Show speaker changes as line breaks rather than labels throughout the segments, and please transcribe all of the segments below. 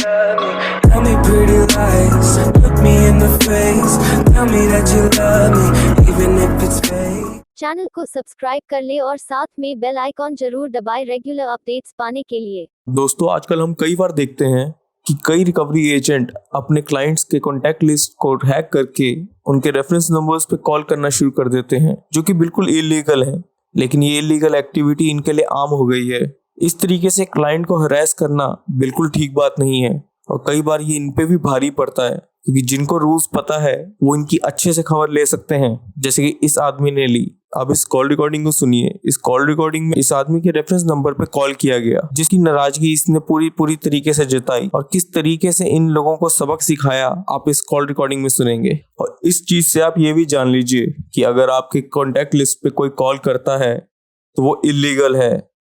love me. Tell me pretty lies, look me in the face. Tell me that you love me, even if it's fake.
Channel को subscribe कर ले और साथ में bell icon जरूर दबाएं regular updates पाने के लिए।
दोस्तों आजकल हम कई बार देखते हैं कि कई रिकवरी एजेंट अपने क्लाइंट्स के कॉन्टैक्ट लिस्ट को हैक करके उनके रेफरेंस नंबर्स पे कॉल करना शुरू कर देते हैं, जो कि बिल्कुल इलीगल है। लेकिन ये इलीगल एक्टिविटी इनके लिए आम हो गई है। इस तरीके से क्लाइंट को हरास करना बिल्कुल ठीक बात नहीं है और कई बार ये इन पे भी भारी पड़ता है, क्योंकि जिनको रूल्स पता है वो इनकी अच्छे से खबर ले सकते हैं, जैसे कि इस आदमी ने ली। अब इस कॉल रिकॉर्डिंग को सुनिए। इस कॉल रिकॉर्डिंग में इस आदमी के रेफरेंस नंबर पे कॉल किया गया, जिसकी नाराजगी इसने पूरी तरीके से जताई और किस तरीके से इन लोगों को सबक सिखाया आप इस कॉल रिकॉर्डिंग में सुनेंगे। और इस चीज से आप ये भी जान लीजिए कि अगर आपके कॉन्टैक्ट लिस्ट पे कोई कॉल करता है तो वो इलीगल है।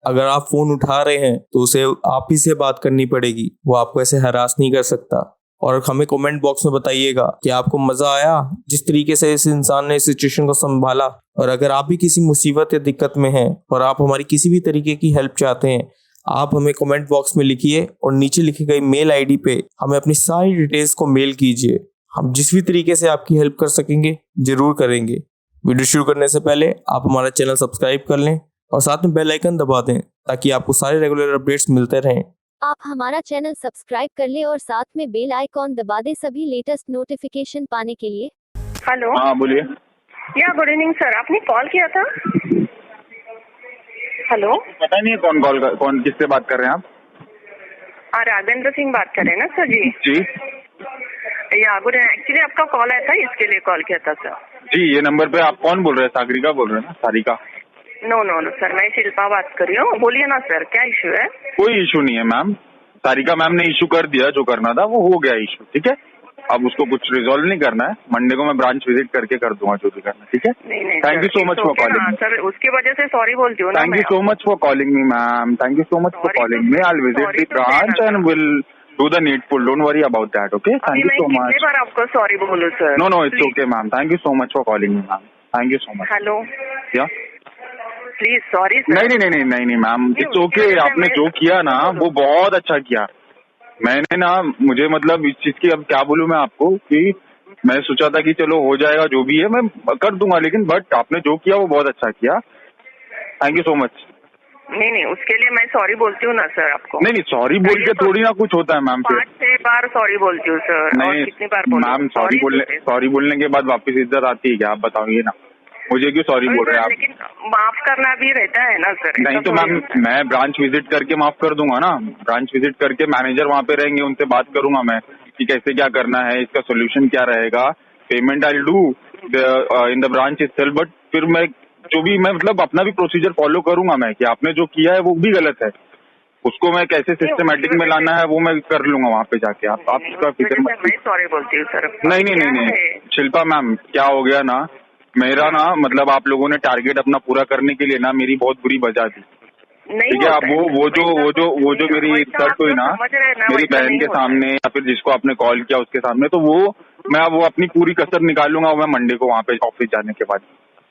अगर आप फोन उठा रहे हैं तो उसे आप ही से बात करनी पड़ेगी, वो आपको ऐसे हरास नहीं कर सकता। और हमें कमेंट बॉक्स में बताइएगा कि आपको मजा आया जिस तरीके से इस इंसान ने इस सिचुएशन को संभाला। और अगर आप भी किसी मुसीबत या दिक्कत में हैं और आप हमारी किसी भी तरीके की हेल्प चाहते हैं, आप हमें कमेंट बॉक्स में लिखिए और नीचे लिखी गई मेल आईडी पे हमें अपनी सारी डिटेल्स को मेल कीजिए। हम जिस भी तरीके से आपकी हेल्प कर सकेंगे जरूर करेंगे। वीडियो शुरू करने से पहले आप हमारा चैनल सब्सक्राइब कर लें और साथ में बेल आइकन दबा दें ताकि आपको सारे रेगुलर अपडेट्स मिलते रहें।
आप हमारा चैनल सब्सक्राइब कर ले और साथ में बेल आइकॉन दबा दे सभी लेटेस्ट नोटिफिकेशन पाने के लिए।
हेलो।
हाँ बोलिए।
या गुड इवनिंग सर, आपने कॉल किया था। हेलो।
पता नहीं है कौन किससे बात कर रहे हैं आप?
राघवेंद्र सिंह बात कर रहे हैं ना सर जी?
जी।
या गुड, एक्चुअली आपका कॉल आया था, इसके लिए कॉल किया था सर।
जी, ये नंबर पे आप कौन बोल रहे हैं? सागरिका बोल रहे हैं ना? Sarika?
No no no sir, मैं शिल्पा बात कर रही हूँ। बोलिए ना सर, क्या इशू है?
कोई इशू नहीं है मैम। सारिका मैम ने इशू कर दिया, जो करना था वो हो गया इशू, ठीक है। अब उसको कुछ रिजॉल्व नहीं करना है। मंडे को मैं ब्रांच विजिट करके कर दूंगा जो भी करना, ठीक है।
नहीं
thank you so much for calling
sir, उसकी वजह से सॉरी बोलती हूँ ना।
Thank you so much for calling me ma'am, thank you so much for calling me. I will visit the branch and will do the needful, don't worry about that, okay. Thank you so much.
कितनी बार आपको sorry बोलूं sir?
No no, it's okay ma'am, thank you so much for calling me ma'am, thank you so much.
Hello.
या
please sorry sir.
नहीं ma'am, it's okay. आपने जो किया ना वो बहुत अच्छा किया। मैंने ना, मुझे मतलब इस चीज की अब क्या बोलूं मैं आपको, कि मैं सोचा था कि चलो हो जाएगा, जो भी है मैं कर दूंगा, लेकिन बट आपने जो किया वो बहुत अच्छा किया। Thank you so much.
नहीं, उसके लिए मैं सॉरी बोलती हूँ ना सर आपको।
नहीं, सॉरी बोल के थोड़ी ना कुछ होता है मैम।
5-6 बार सॉरी बोलती हूँ सर।
नहीं,
कितनी बार बोलूं
मैम, सॉरी बोलने के बाद वापस इज्जत आती है क्या? आप बताओगे ना, मुझे क्यों सॉरी बोल रहे हैं आप?
लेकिन माफ करना भी रहता है ना सर।
नहीं तो मैम, मैं ब्रांच विजिट करके माफ कर दूंगा ना। ब्रांच विजिट करके मैनेजर वहाँ पे रहेंगे, उनसे बात करूंगा मैं कि कैसे क्या करना है, इसका सोल्यूशन क्या रहेगा। Payment I do in the branch itself, but फिर मैं जो भी मैं मतलब अपना भी प्रोसीजर फॉलो करूंगा मैं, कि आपने जो किया है वो भी गलत है, उसको मैं कैसे सिस्टमेटिक में लाना है वो मैं कर लूंगा वहाँ पे जाके। आप उसका फिक्र मत।
मैं सॉरी बोलती हूँ सर।
नहीं, शिल्पा मैम, क्या हो गया ना, मेरा ना मतलब आप लोगों ने टारगेट अपना पूरा करने के लिए ना मेरी बहुत बुरी बजा दी, ठीक है। अब वो जो मेरी इंसल्ट हुई ना मेरी बहन के सामने या फिर जिसको आपने कॉल किया उसके सामने, तो वो अपनी पूरी कसर निकालूंगा मैं मंडे को वहाँ पे ऑफिस जाने के बाद।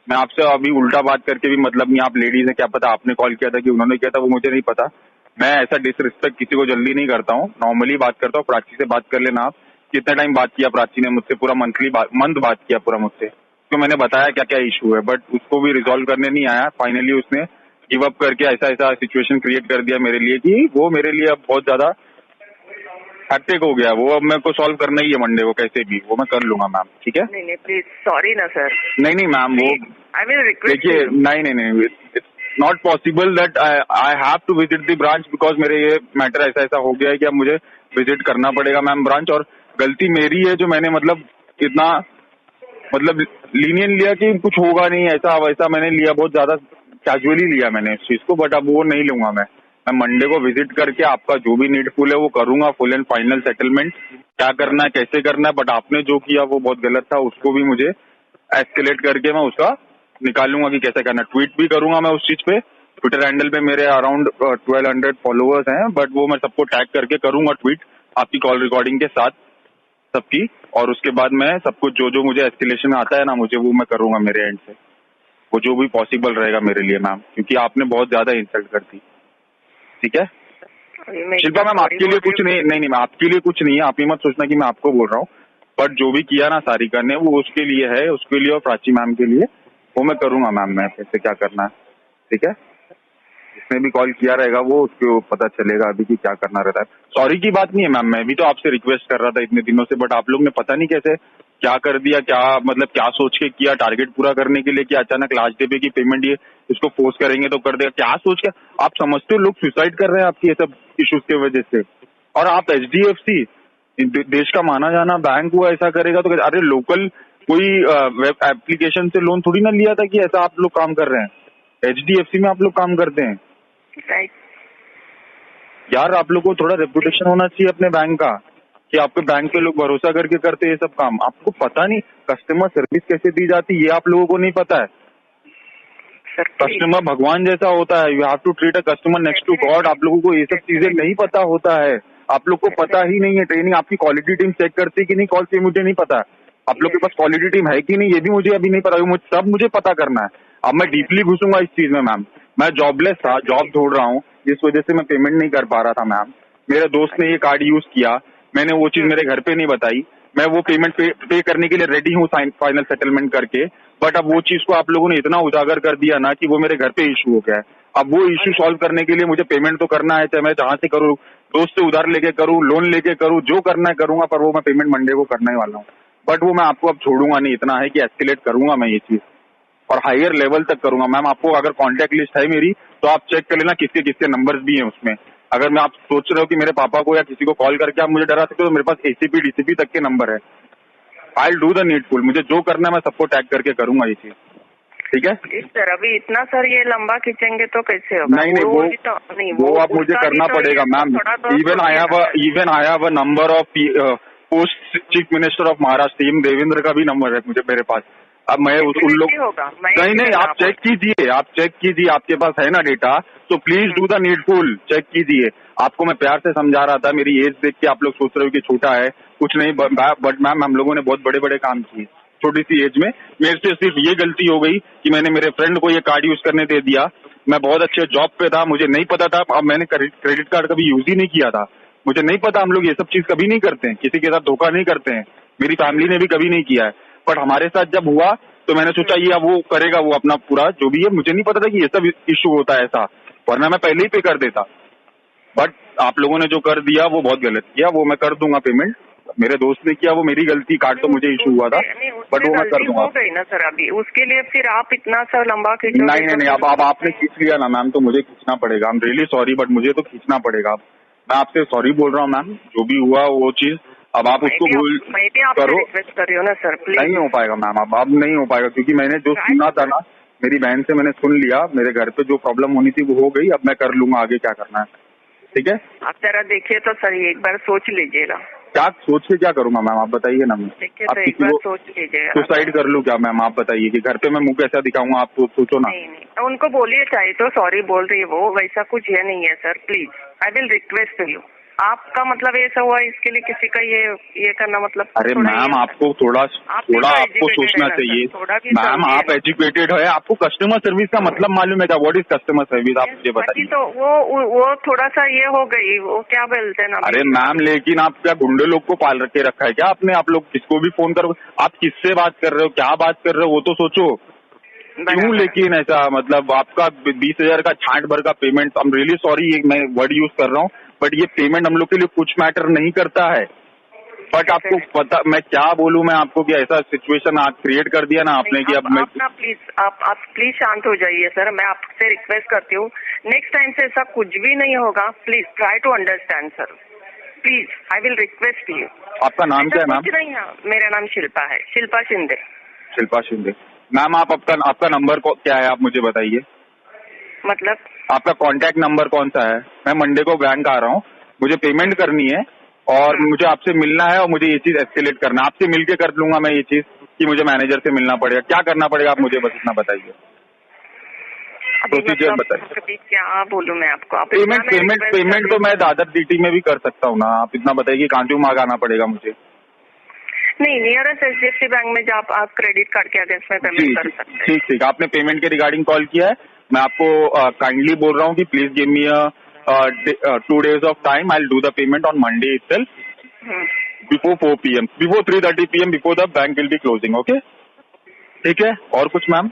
मैं आपसे अभी उल्टा बात करके भी मतलब नहीं, आप लेडीज हैं, क्या पता आपने कॉल किया था कि उन्होंने किया था, वो मुझे नहीं पता। मैं ऐसा डिसरिस्पेक्ट किसी को जल्दी नहीं करता हूँ, नॉर्मली बात करता हूँ। प्राची से बात कर लेना आप। कितना टाइम बात किया प्राची ने मुझसे? पूरा मंथ बात किया पूरा मुझसे, तो मैंने बताया क्या क्या इशू है, बट उसको भी रिजॉल्व करने नहीं आया। फाइनली उसने गिव अप करके ऐसा सिचुएशन क्रिएट कर दिया मेरे लिए कि वो मेरे लिए अब बहुत ज्यादा हैक्टिक हो गया। वो अब मेरे को सॉल्व करना ही है मंडे को, कैसे भी वो मैं कर लूंगा मैम, ठीक है।
नहीं प्लीज सॉरी ना सर।
नहीं मैम, वो
आई विल रिक्वेस्ट।
देखिए, नहीं, it's not possible that I have to visit the branch, because मेरे ये मैटर ऐसा हो गया है कि अब मुझे विजिट करना पड़ेगा मैम ब्रांच। और गलती मेरी है जो मैंने मतलब इतना लीनियन लिया कि कुछ होगा नहीं, ऐसा वैसा मैंने लिया, बहुत ज्यादा कैजुअली लिया मैंने इस चीज को। बट अब वो नहीं लूंगा मैं मंडे को विजिट करके आपका जो भी नीडफुल है वो करूंगा, फुल एंड फाइनल सेटलमेंट क्या करना है, कैसे करना है। बट आपने जो किया वो बहुत गलत था, उसको भी मुझे एस्केलेट करके मैं उसका निकालूंगा कि कैसे करना। ट्वीट भी करूंगा मैं उस चीज पे। ट्विटर हैंडल पे मेरे अराउंड 1200 फॉलोअर्स हैं, बट वो मैं सबको टैग करके करूंगा ट्वीट आपकी कॉल रिकॉर्डिंग के साथ सबकी। और उसके बाद मैं सब कुछ जो मुझे एस्केलेशन आता है ना मुझे, वो मैं करूंगा मेरे एंड से, वो जो भी पॉसिबल रहेगा मेरे लिए मैम, क्योंकि आपने बहुत ज्यादा इंसल्ट कर दी, ठीक है। शिल्पा मैम आपके लिए कुछ नहीं, नहीं मैं आपके लिए कुछ नहीं है, आप ये मत सोचना कि मैं आपको बोल रहा हूँ, बट जो भी किया ना सारिका ने वो उसके लिए है, उसके लिए और प्राची मैम के लिए, वो मैं करूंगा मैम, मैं कैसे क्या करना है, ठीक है। जिसने भी कॉल किया रहेगा वो उसको पता चलेगा अभी कि क्या करना रहता है। सॉरी की बात नहीं है मैम, मैं भी तो आपसे रिक्वेस्ट कर रहा था इतने दिनों से, बट आप लोग ने पता नहीं कैसे क्या कर दिया, क्या मतलब क्या सोच के किया, टारगेट पूरा करने के लिए कि अचानक लास्ट डे पे की पेमेंट ये इसको फोर्स करेंगे तो कर देगा, क्या सोच के आप समझते हो लोग सुसाइड कर रहे हैं आपकी ये सब इश्यूज की वजह से। और आप HDFC देश का माना जाना बैंक हुआ, ऐसा करेगा तो अरे लोकल कोई वेब एप्लीकेशन से लोन थोड़ी ना लिया था कि ऐसा आप लोग काम कर रहे हैं। HDFC में आप लोग काम करते हैं यार, आप लोग को थोड़ा रेपुटेशन होना चाहिए अपने बैंक का कि आपके बैंक पे लोग भरोसा करके करते हैं ये सब काम। आपको पता नहीं कस्टमर सर्विस कैसे दी जाती है, ये आप लोगों को नहीं पता है। कस्टमर भगवान जैसा होता है, you have to treat a customer next to God. आप लोगों को ये सब चीजें नहीं पता होता है, आप लोग को पता ही नहीं है। ट्रेनिंग आपकी क्वालिटी टीम चेक करती है कि नहीं कॉल से, मुझे नहीं पता। आप लोग के पास क्वालिटी टीम है कि नहीं ये भी मुझे अभी नहीं पता, सब मुझे पता करना है। अब मैं डीपली घुसूंगा इस चीज में मैम। मैं जॉबलेस था, जॉब ढूंढ रहा हूँ, जिस वजह से मैं पेमेंट नहीं कर पा रहा था मैम। मेरे दोस्त ने ये कार्ड यूज किया, मैंने वो चीज मेरे घर पे नहीं बताई, मैं वो पेमेंट पे करने के लिए रेडी हूँ फाइनल सेटलमेंट करके, बट अब वो चीज को आप लोगों ने इतना उजागर कर दिया ना कि वो मेरे घर पे इशू हो गया है। अब वो इशू सॉल्व करने के लिए मुझे पेमेंट तो करना है, चाहे मैं जहां से करूँ, दोस्त से उधार लेके करूँ, लोन लेके करूँ, जो करना है करूंगा, पर वो मैं पेमेंट मंडे को करने ही वाला हूँ। बट वो मैं आपको अब छोड़ूंगा नहीं, इतना है कि एस्केलेट करूंगा मैं ये चीज और हायर लेवल तक करूंगा मैम। आपको अगर कॉन्टैक्ट लिस्ट है मेरी तो आप चेक कर लेना किसके किसके नंबर्स भी हैं उसमें। अगर मैं आप सोच रहे हो कि मेरे पापा को या किसी को कॉल करके आप मुझे डरा सकते हो, तो मेरे पास ACP DCP तक के नंबर है। I will do the needful, मुझे जो करना है मैं सबको टैग करके करूंगा ये चीज, ठीक है।
इस तरह भी इतना सर ये लंबा खींचेंगे तो कैसे होगा?
नहीं, वो अब मुझे करना पड़ेगा ma'am. Even I have a number of post chief minister of Maharashtra CM Devendra का भी नंबर है मुझे मेरे पास। अब मैं उन लोग नहीं आप चेक कीजिए, आपके पास है ना डेटा, तो please do the needful, check कीजिए। आपको मैं प्यार से समझा रहा था, मेरी एज देख के आप लोग सोच रहे हो कि छोटा है, कुछ नहीं, बट मैम हम लोगों ने बहुत बड़े बड़े काम किए छोटी सी एज में। मेरे से सिर्फ ये गलती हो गई कि मैंने मेरे फ्रेंड को ये कार्ड यूज करने दे दिया। मैं बहुत अच्छे जॉब पे था, मुझे नहीं पता था, अब मैंने क्रेडिट कार्ड कभी यूज ही नहीं किया था, मुझे नहीं पता। हम लोग ये सब चीज कभी नहीं करते हैं, किसी के साथ धोखा नहीं करते हैं, मेरी फैमिली ने भी कभी नहीं किया है। बट हमारे साथ जब हुआ तो मैंने सोचा ये अब वो करेगा, वो अपना पूरा जो भी है, मुझे नहीं पता था कि ये सब इश्यू होता है ऐसा, वरना मैं पहले ही पे कर देता। बट आप लोगों ने जो कर दिया वो बहुत गलत किया, वो मैं कर दूंगा पेमेंट। मेरे दोस्त ने किया, वो मेरी गलती, कार्ड तो मुझे इशू हुआ था, बट वो मैं कर दूंगा।
हो गई ना सर अभी, उसके लिए फिर आप इतना सर लंबा खींचोगे?
नहीं, अब आपने खींच लिया ना मैम, तो मुझे खींचना पड़ेगा। I am really sorry, but मुझे तो खींचना पड़ेगा। मैं आपसे सॉरी बोल रहा हूँ मैम, जो भी हुआ वो चीज अब आप उसको भूल करो।
रिक्वेस्ट कर रही हूँ ना सर, प्लीज।
नहीं हो पाएगा मैम, अब नहीं हो पाएगा, क्योंकि मैंने जो सुना था ना मेरी बहन से, मैंने सुन लिया, मेरे घर पे जो प्रॉब्लम होनी थी वो हो गई। अब मैं कर लूंगा आगे क्या करना है, ठीक है।
आप जरा देखिए तो सर, एक बार सोच लीजिएगा।
क्या सोच के क्या करूंगा मैम, आप बताइए ना।
देखिए तो एक बार सोच लीजिएगा।
सुसाइड कर लूँ क्या मैम, आप बताइए कि घर पे मैं मुंह कैसा दिखाऊंगा, आप सोचो ना।
नहीं, उनको बोलिए, चाहे तो सॉरी बोल रही है वो, वैसा कुछ है नहीं है sir, please I will request you. आपका मतलब ऐसा हुआ इसके लिए किसी का ये करना मतलब?
अरे मैम आपको थोड़ा आपको सोचना चाहिए मैम, आप एजुकेटेड है, आपको कस्टमर सर्विस का मतलब मालूम है क्या? व्हाट इज कस्टमर सर्विस, आप मुझे बताइए।
तो वो थोड़ा सा ये हो गई, वो क्या बोलते हैं ना।
अरे मैम लेकिन आप क्या गुंडे लोग को पाल के रखा है क्या आपने? आप लोग किसको भी फोन करो, आप किससे बात कर रहे हो, क्या बात कर रहे हो, वो तो सोचो क्यों। लेकिन ऐसा मतलब आपका 20,000 का छांट भर का payment, I am really sorry मैं वर्ड यूज कर रहा हूँ, बट ये पेमेंट हम लोग के लिए कुछ मैटर नहीं करता है। बट आपको पता, मैं क्या बोलूं मैं आपको कि ऐसा सिचुएशन आप क्रिएट कर दिया ना आपने कि अब मैं
आप प्लीज शांत हो जाइए सर, मैं आपसे रिक्वेस्ट करती हूँ, नेक्स्ट टाइम से ऐसा कुछ भी नहीं होगा। Please try to understand sir, please I will request you.
आपका नाम क्या है मैम?
नहीं है, मेरा नाम शिल्पा है, शिल्पा शिंदे।
शिल्पा शिंदे मैम, आप आपका नंबर क्या है, आप मुझे बताइए।
मतलब
आपका कॉन्टैक्ट नंबर कौन सा है? मैं मंडे को बैंक आ रहा हूँ, मुझे पेमेंट करनी है और मुझे आपसे मिलना है और मुझे ये चीज एस्केलेट करना है। आपसे मिलके कर लूंगा मैं ये चीज कि मुझे मैनेजर से मिलना पड़ेगा। क्या करना पड़ेगा आप मुझे बस इतना बताइए, प्रोसीजर बताइए।
क्या बोलूं मैं आपको?
पेमेंट तो मैं दादर DT में भी कर सकता हूँ ना, आप इतना बताइए कांटू मार्ग आना पड़ेगा मुझे?
नहीं, नियरेस्ट HDFC बैंक में जब आप क्रेडिट कार्ड के अगेंस्ट में पेमेंट कर सकते हैं।
ठीक, आपने पेमेंट के रिगार्डिंग कॉल किया है, मैं आपको काइंडली बोल रहा हूँ कि please give me 2 days of time. I'll do the payment on Monday itself before 4 p.m. before 3:30 p.m. before the bank will be closing. Okay? ठीक है? और कुछ मैम?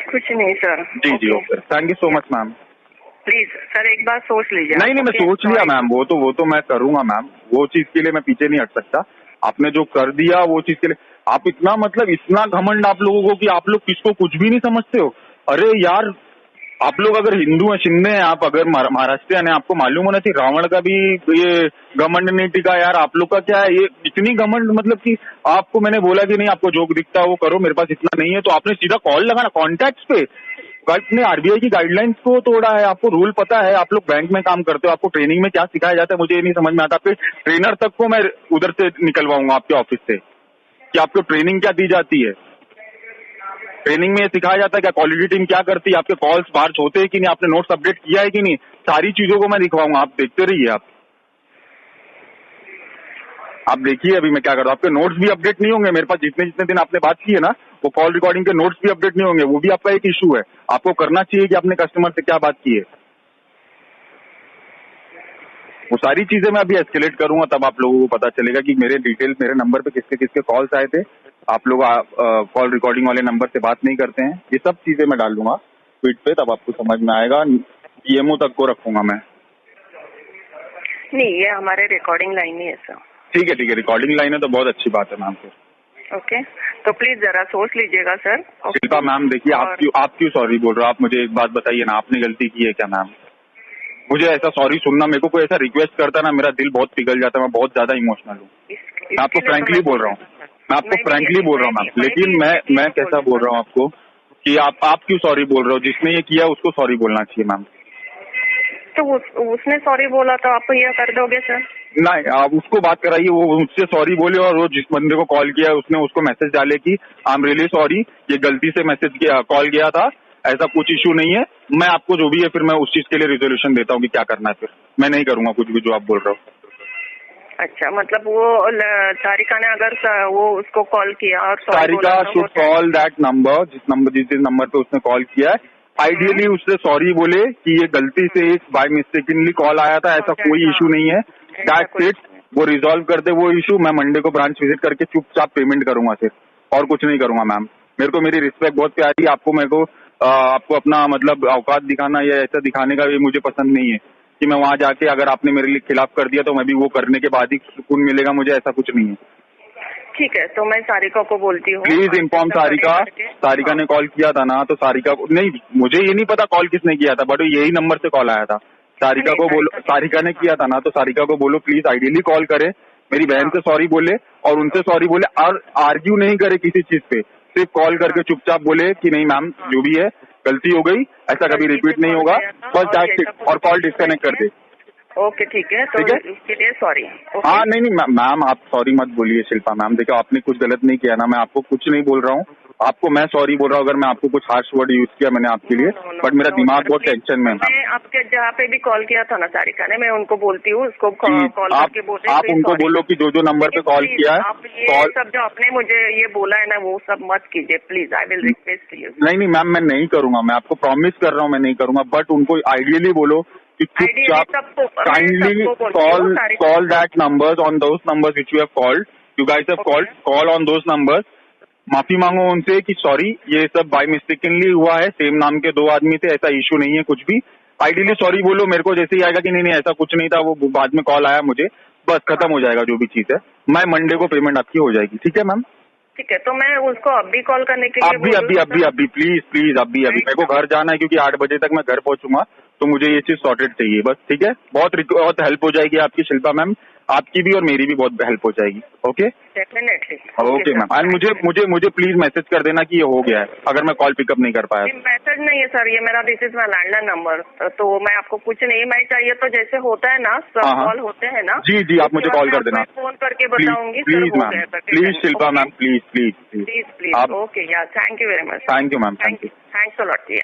कुछ नहीं सर।
जी जी okay, thank you so much ma'am.
Please sir एक बार सोच लीजिए।
नहीं मैं सोच लिया मैम, वो तो मैं करूंगा मैम, वो चीज के लिए मैं पीछे नहीं हट सकता। आपने जो कर दिया वो चीज के लिए आप इतना मतलब इतना घमंड आप लोगों को कि आप लोग किसको कुछ भी नहीं समझते हो। अरे यार आप लोग अगर हिंदू हैं, शिंदे हैं, आप अगर महाराष्ट्रियन हैं, आपको मालूम होना चाहिए रावण का भी ये घमंड नहीं टिका यार। आप लोग का क्या है ये इतनी घमंड, मतलब कि आपको मैंने बोला कि नहीं आपको जो दिखता है वो करो, मेरे पास इतना नहीं है, तो आपने सीधा कॉल लगाना कॉन्टैक्ट्स पे। आपने आरबीआई की गाइडलाइंस को तोड़ा है, आपको रूल पता है, आप लोग बैंक में काम करते हो, आपको ट्रेनिंग में क्या सिखाया जाता है मुझे ये नहीं समझ में आता। आपके ट्रेनर तक को मैं उधर से निकलवाऊंगा आपके ऑफिस से कि आपको ट्रेनिंग क्या दी जाती है। ट्रेनिंग में ये सिखाया जाता है क्या क्वालिटी टीम क्या करती है, आपके कॉल्स बाहर होते हैं कि नहीं, आपने नोट्स अपडेट किया है कि नहीं, सारी चीजों को मैं दिखवाऊंगा, आप देखते रहिए। आप देखिए अभी मैं क्या कर रहा हूँ, आपके नोट्स भी अपडेट नहीं होंगे मेरे पास, जितने दिन आपने बात की है ना वो कॉल रिकॉर्डिंग के नोट्स भी अपडेट नहीं होंगे, वो भी आपका एक इशू है। आपको करना चाहिए कि आपने कस्टमर से क्या बात की है, वो सारी चीजें मैं अभी एस्केलेट करूंगा, तब आप लोगों को पता चलेगा कि मेरे डिटेल मेरे नंबर पे किसके किसके कॉल्स आए थे। आप लोग कॉल रिकॉर्डिंग वाले नंबर से बात नहीं करते हैं, ये सब चीजें मैं डाल दूंगा ट्वीट पे, तब आपको समझ में आएगा। पीएमओ तक को रखूंगा मैं।
नहीं ये हमारे रिकॉर्डिंग लाइन ही है सर।
ठीक है रिकॉर्डिंग लाइन है तो बहुत अच्छी बात है मैम। फिर
ओके तो प्लीज जरा सोच लीजिएगा सर।
शिल्पा मैम देखिए आप क्यों सॉरी बोल रहे हो, आप मुझे एक बात बताइए ना, आपने गलती की है क्या मैम? मुझे ऐसा सॉरी सुनना, मेरे को कोई ऐसा रिक्वेस्ट करता ना मेरा दिल बहुत पिघल जाता है, मैं बहुत ज्यादा इमोशनल हूँ। मैं आपको फ्रैंकली बोल रहा हूँ, मैं आपको फ्रैंकली बोल रहा हूँ मैम, लेकिन मैं कैसा बोल रहा हूँ आपको कि आप क्यों सॉरी बोल रहे हो? जिसने ये किया उसको सॉरी बोलना चाहिए मैम।
तो उसने सॉरी बोला तो आप ये कर दोगे सर?
नहीं आप उसको बात कराइए, वो मुझसे सॉरी बोले, और वो जिस बंदे को कॉल किया उसने उसको मैसेज डाले कि आई एम रियली सॉरी, ये गलती से मैसेज किया कॉल गया था, ऐसा कुछ इशू नहीं है, मैं आपको जो भी है फिर मैं उस चीज के लिए रिजोल्यूशन देता हूँ कि क्या करना है, फिर मैं नहीं करूंगा कुछ भी जो आप बोल रहे हो।
अच्छा मतलब वो सारिका ने अगर वो उसको कॉल किया और
Sarika should call that number, जिस नंबर पे उसने कॉल किया है, आइडियली उससे सॉरी बोले कि ये गलती से एक बाय मिस्टेकली कॉल आया था, ऐसा कोई इशू नहीं है, दैट्स इट। वो रिजॉल्व कर दे वो इशू, मैं मंडे को ब्रांच विजिट करके चुपचाप पेमेंट करूंगा सिर्फ, और कुछ नहीं करूंगा मैम। मेरे को मेरी रिस्पेक्ट बहुत प्यारी है, आपको अपना मतलब औकात दिखाना या ऐसा दिखाने का भी मुझे पसंद नहीं है कि मैं वहां जाके अगर आपने मेरे लिए खिलाफ कर दिया तो मैं भी वो करने के बाद ही सुकून मिलेगा मुझे, ऐसा कुछ नहीं है।
ठीक है तो मैं सारिका को बोलती हूँ।
प्लीज इन्फॉर्म सारिका ने कॉल किया था ना, तो सारिका को नहीं, मुझे ये नहीं पता कॉल किसने किया था, बट यही नंबर से कॉल आया था। सारिका को बोलो, सारिका ने किया था ना, तो सारिका को बोलो प्लीज आइडियली कॉल करे, मेरी बहन से सॉरी बोले और उनसे सॉरी बोले, और आर्ग्यू नहीं करे किसी चीज पे, सिर्फ कॉल करके चुपचाप बोले कि नहीं मैम जो भी है गलती हो गई, ऐसा कभी रिपीट नहीं होगा, बस दैट्स इट, और कॉल डिस्कनेक्ट कर दे।
ओके ठीक है तो इसके लिए सॉरी।
हाँ नहीं मैम आप सॉरी मत बोलिए शिल्पा मैम, देखो आपने कुछ गलत नहीं किया ना, मैं आपको कुछ नहीं बोल रहा हूँ, आपको मैं सॉरी बोल रहा हूँ अगर मैं आपको कुछ हार्श वर्ड यूज किया मैंने आपके लिए, बट मेरा दिमाग बहुत टेंशन में है।
मैं आपके जहाँ पे भी कॉल किया था ना सारिका ने, मैं उनको बोलती हूँ, उसको कॉल करके बोले
आप उनको बोलो कि जो नंबर पे कॉल किया है,
आप ये सब जो आपने मुझे ये बोला है ना वो सब मत कीजिए please, I will request you.
नहीं मैम मैं नहीं करूंगा, मैं आपको प्रॉमिस कर रहा हूँ मैं नहीं करूंगा, बट उनको आइडियली बोलो कि चुपचाप kindly call that numbers on those numbers which you have called, you guys have called, call on those numbers, माफी मांगो उनसे कि सॉरी ये सब बाय मिस्टेकनली हुआ है, सेम नाम के 2 आदमी थे, ऐसा इशू नहीं है कुछ भी, आइडियली सॉरी बोलो, मेरे को जैसे ही आएगा कि नहीं ऐसा कुछ नहीं था, वो बाद में कॉल आया मुझे, बस खत्म हो जाएगा जो भी चीज है, मैं मंडे को पेमेंट आपकी हो जाएगी। ठीक है मैम?
ठीक है तो मैं उसको अभी कॉल करने के लिए
अभी प्लीज अभी मेरे को घर जाना है क्योंकि 8 बजे तक मैं घर पहुंचूंगा, तो मुझे ये चीज सॉर्टेड चाहिए बस। ठीक है, बहुत हेल्प हो जाएगी आपकी शिल्पा मैम, आपकी भी और मेरी भी बहुत हेल्प हो जाएगी। Okay
definitely
okay ma'am, and मुझे प्लीज मैसेज कर देना कि ये हो गया है अगर मैं कॉल पिकअप नहीं कर पाया।
मैसेज नहीं है सर, ये मेरा this is my landline number, तो मैं आपको कुछ नहीं, मैं चाहिए तो जैसे होता है ना सब कॉल होते हैं ना,
जी आप मुझे कॉल कर देना,
फोन करके बताऊंगी
please ma'am, please Shilpa ma'am please
okay या thank you very much.
Thank you ma'am,
thanks a lot.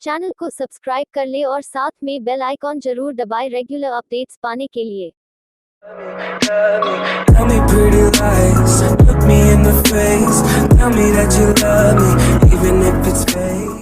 Channel को सब्सक्राइब कर ले और साथ में बेल आइकॉन जरूर दबाएं रेगुलर अपडेट्स पाने के लिए।
Tell me pretty lies, look me in the face, tell me that you love me, even if it's fake.